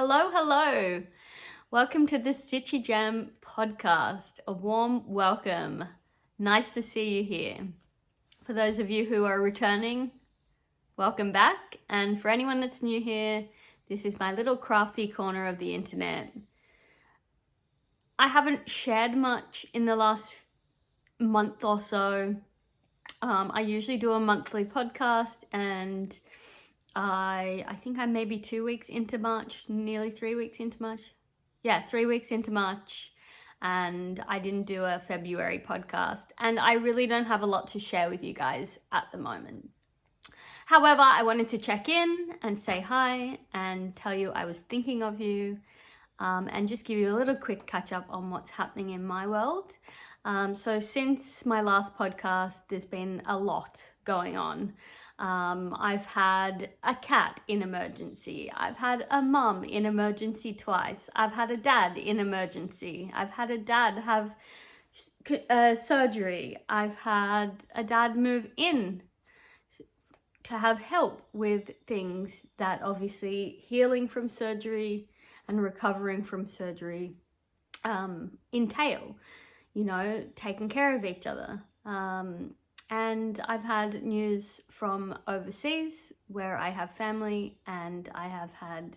Hello, hello. Welcome to the StitchyJam podcast. A warm welcome. Nice to see you here. For those of you who are returning, welcome back. And for anyone that's new here, this is my little crafty corner of the internet. I haven't shared much in the last month or so. I usually do a monthly podcast, and I think I'm maybe 2 weeks into March, nearly 3 weeks into March. Yeah, 3 weeks into March, and I didn't do a February podcast, and I really don't have a lot to share with you guys at the moment. However, I wanted to check in and say hi and tell you I was thinking of you, and just give you a little quick catch up on what's happening in my world. So since my last podcast, there's been a lot going on. I've had a cat in emergency. I've had a mum in emergency twice. I've had a dad in emergency. I've had a dad have surgery. I've had a dad move in to have help with things that obviously healing from surgery and recovering from surgery entail. You know, taking care of each other. And I've had news from overseas where I have family, and I have had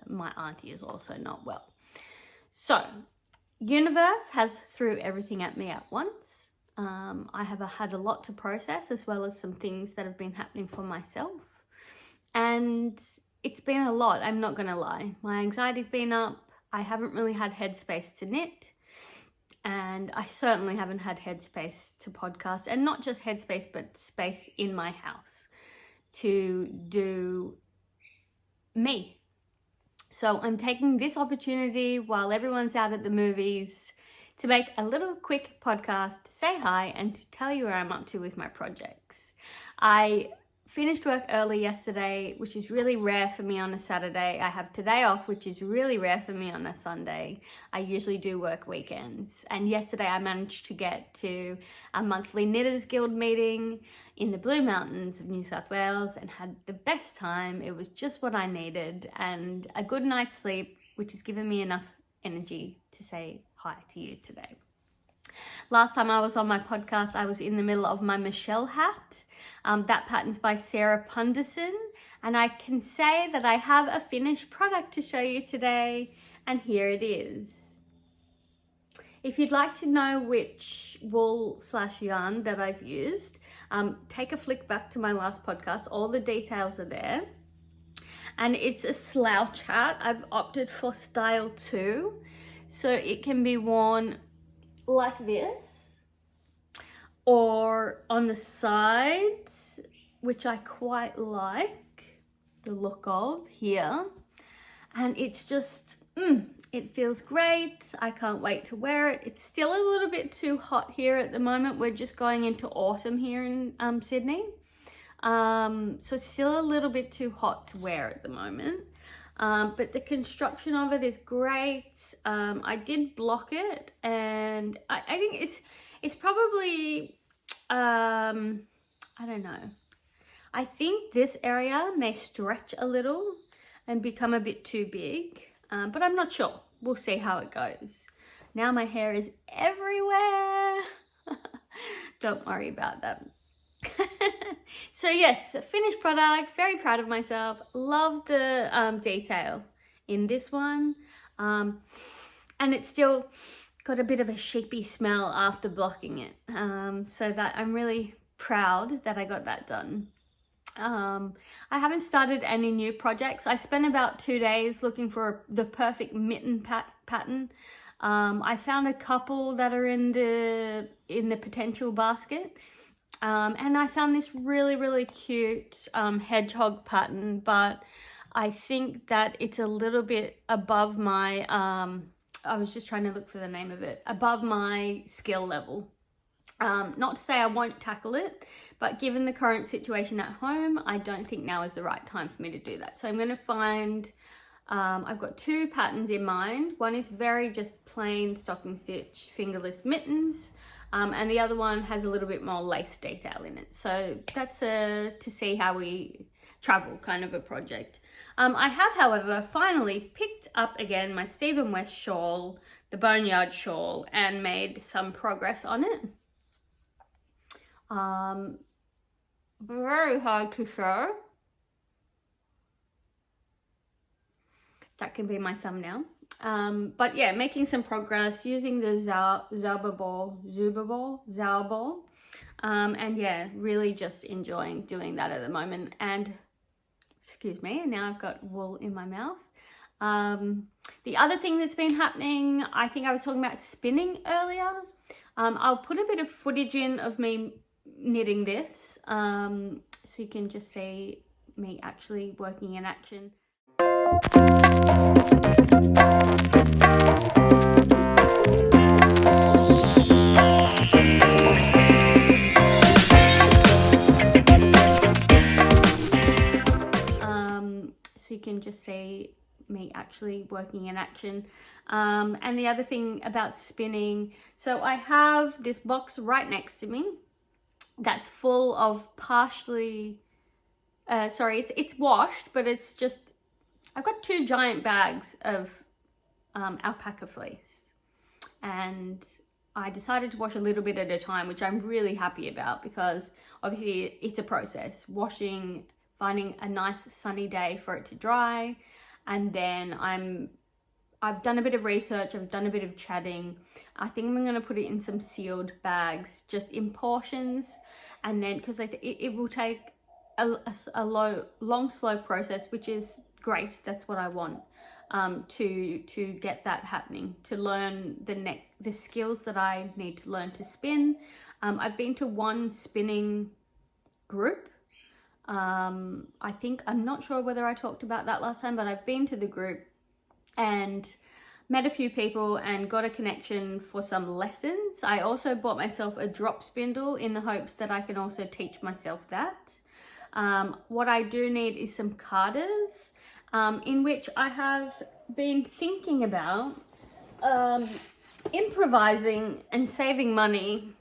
my auntie is also not well. So, universe has threw everything at me at once. I have had a lot to process, as well as some things that have been happening for myself. And it's been a lot, I'm not gonna lie. My anxiety's been up. I haven't really had headspace to knit. And I certainly haven't had headspace to podcast, and not just headspace, but space in my house to do me. So I'm taking this opportunity while everyone's out at the movies to make a little quick podcast to say hi and to tell you where I'm up to with my projects. I finished work early yesterday, which is really rare for me on a Saturday. I have today off, which is really rare for me on a Sunday. I usually do work weekends. And yesterday I managed to get to a monthly Knitters Guild meeting in the Blue Mountains of New South Wales and had the best time. It was just what I needed, and a good night's sleep, which has given me enough energy to say hi to you today. Last time I was on my podcast, I was in the middle of my Michele hat. That pattern's by Punderson, and I can say that I have a finished product to show you today, and here it is. If you'd like to know which wool/yarn that I've used, take a flick back to my last podcast. All the details are there. And it's a slouch hat. I've opted for style 2, so it can be worn like this, or on the sides, which I quite like the look of here. And it's just, it feels great. I can't wait to wear it. It's still a little bit too hot here at the moment. We're just going into autumn here in Sydney. So it's still a little bit too hot to wear at the moment. But the construction of it is great. I did block it, and I think it's probably, I don't know. I think this area may stretch a little and become a bit too big, but I'm not sure. We'll see how it goes. Now my hair is everywhere. Don't worry about that. So yes, finished product, very proud of myself. Love the detail in this one, and it's still got a bit of a sheepy smell after blocking it, so that I'm really proud that I got that done. I haven't started any new projects. I spent about 2 days looking for the perfect mitten pattern. I found a couple that are in the potential basket. And I found this really, really cute hedgehog pattern, but I think that it's a little bit above my, I was just trying to look for the name of it, above my skill level. Not to say I won't tackle it, but given the current situation at home, I don't think now is the right time for me to do that. So I'm going to find, I've got 2 patterns in mind. One is very just plain stocking stitch fingerless mittens. And the other one has a little bit more lace detail in it. So that's to see how we travel kind of a project. I have, however, finally picked up again my Stephen West shawl, the Boneyard Shawl, and made some progress on it. Very hard to show. That can be my thumbnail. But yeah, making some progress using the Zauberball, and yeah, really just enjoying doing that at the moment. And excuse me, and now I've got wool in my mouth. The other thing that's been happening, I think I was talking about spinning earlier. I'll put a bit of footage in of me knitting this, so you can just see me actually working in action. So you can just see me actually working in action. And the other thing about spinning, so I have this box right next to me that's full of partially, it's washed, but it's just, I've got 2 giant bags of alpaca fleece, and I decided to wash a little bit at a time, which I'm really happy about, because obviously it's a process, washing, finding a nice sunny day for it to dry, and then I've done a bit of research, I've done a bit of chatting. I think I'm going to put it in some sealed bags, just in portions, and then, because it will take a long, slow process, which is great. That's what I want, to get that happening, to learn the skills that I need to learn to spin. I've been to 1 spinning group. I'm not sure whether I talked about that last time, but I've been to the group and met a few people and got a connection for some lessons. I also bought myself a drop spindle in the hopes that I can also teach myself that. What I do need is some carders, in which I have been thinking about improvising and saving money.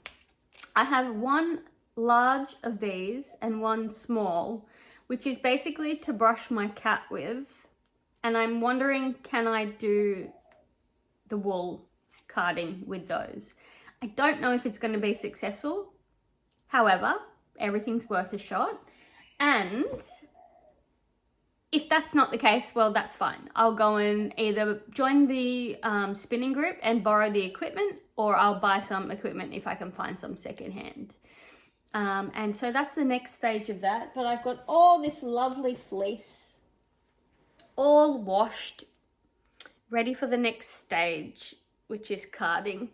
I have 1 large of these and 1 small, which is basically to brush my cat with, and I'm wondering, can I do the wool carding with those? I don't know if it's going to be successful, however, everything's worth a shot, and if that's not the case, well, that's fine. I'll go and either join the spinning group and borrow the equipment, or I'll buy some equipment if I can find some secondhand. And so that's the next stage of that. But I've got all this lovely fleece, all washed, ready for the next stage, which is carding.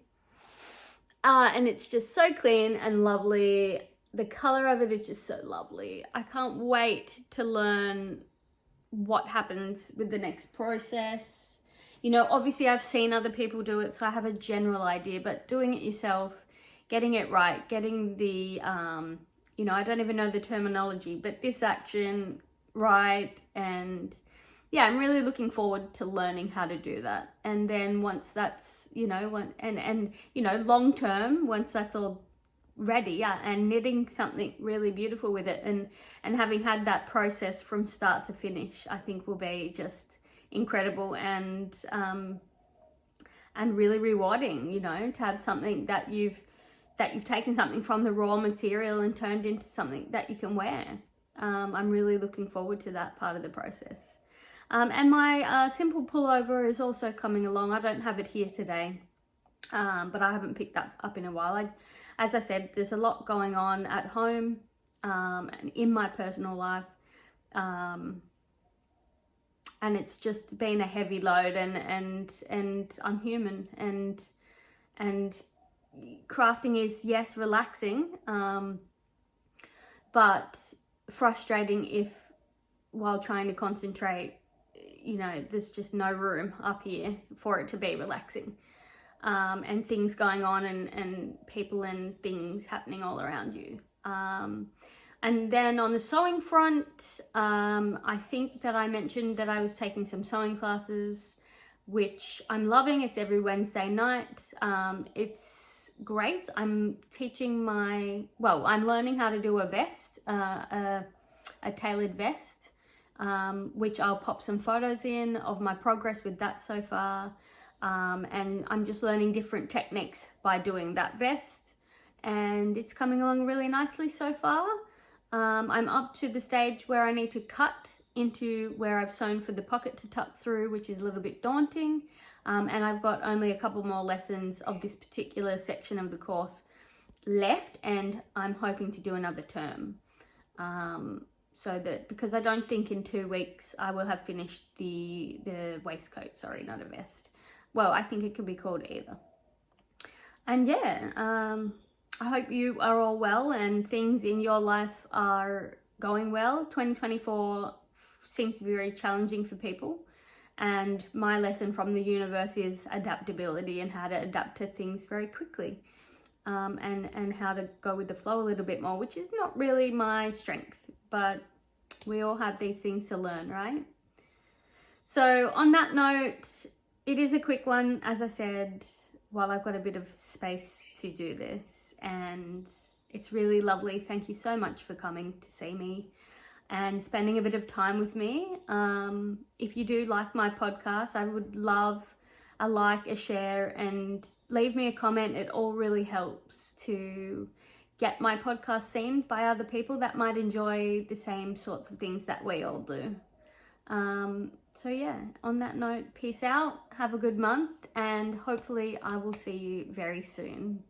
And it's just so clean and lovely. The color of it is just so lovely. I can't wait to learn what happens with the next process. You know, obviously I've seen other people do it, so I have a general idea, but doing it yourself, getting it right, getting the, you know, I don't even know the terminology, but this action right, and yeah, I'm really looking forward to learning how to do that. And then once that's, you know, you know, long term, once that's all ready, yeah, and knitting something really beautiful with it, and having had that process from start to finish, I think will be just incredible and really rewarding, you know, to have something that you've taken something from the raw material and turned into something that you can wear. I'm really looking forward to that part of the process. And my simple pullover is also coming along. I don't have it here today, but I haven't picked that up in a while. As I said, there's a lot going on at home and in my personal life, and it's just been a heavy load, and I'm human, and crafting is, yes, relaxing, but frustrating if while trying to concentrate, you know, there's just no room up here for it to be relaxing. And things going on, and people and things happening all around you. And then on the sewing front, I think that I mentioned that I was taking some sewing classes, which I'm loving. It's every Wednesday night. It's great. I'm teaching I'm learning how to do a vest, a tailored vest. which I'll pop some photos in of my progress with that so far. And I'm just learning different techniques by doing that vest, and it's coming along really nicely so far. I'm up to the stage where I need to cut into where I've sewn for the pocket to tuck through, which is a little bit daunting. And I've got only a couple more lessons of this particular section of the course left, and I'm hoping to do another term. So that, because I don't think in 2 weeks I will have finished the waistcoat, sorry, not a vest. Well, I think it could be called either. And yeah, I hope you are all well and things in your life are going well. 2024 seems to be very challenging for people. And my lesson from the universe is adaptability and how to adapt to things very quickly. And how to go with the flow a little bit more, which is not really my strength, but we all have these things to learn, right? So on that note, it is a quick one, as I said, while I've got a bit of space to do this, and it's really lovely. Thank you so much for coming to see me and spending a bit of time with me. If you do like my podcast, I would love a like, a share, and leave me a comment. It all really helps to get my podcast seen by other people that might enjoy the same sorts of things that we all do. So yeah, on that note, peace out, have a good month, and hopefully I will see you very soon.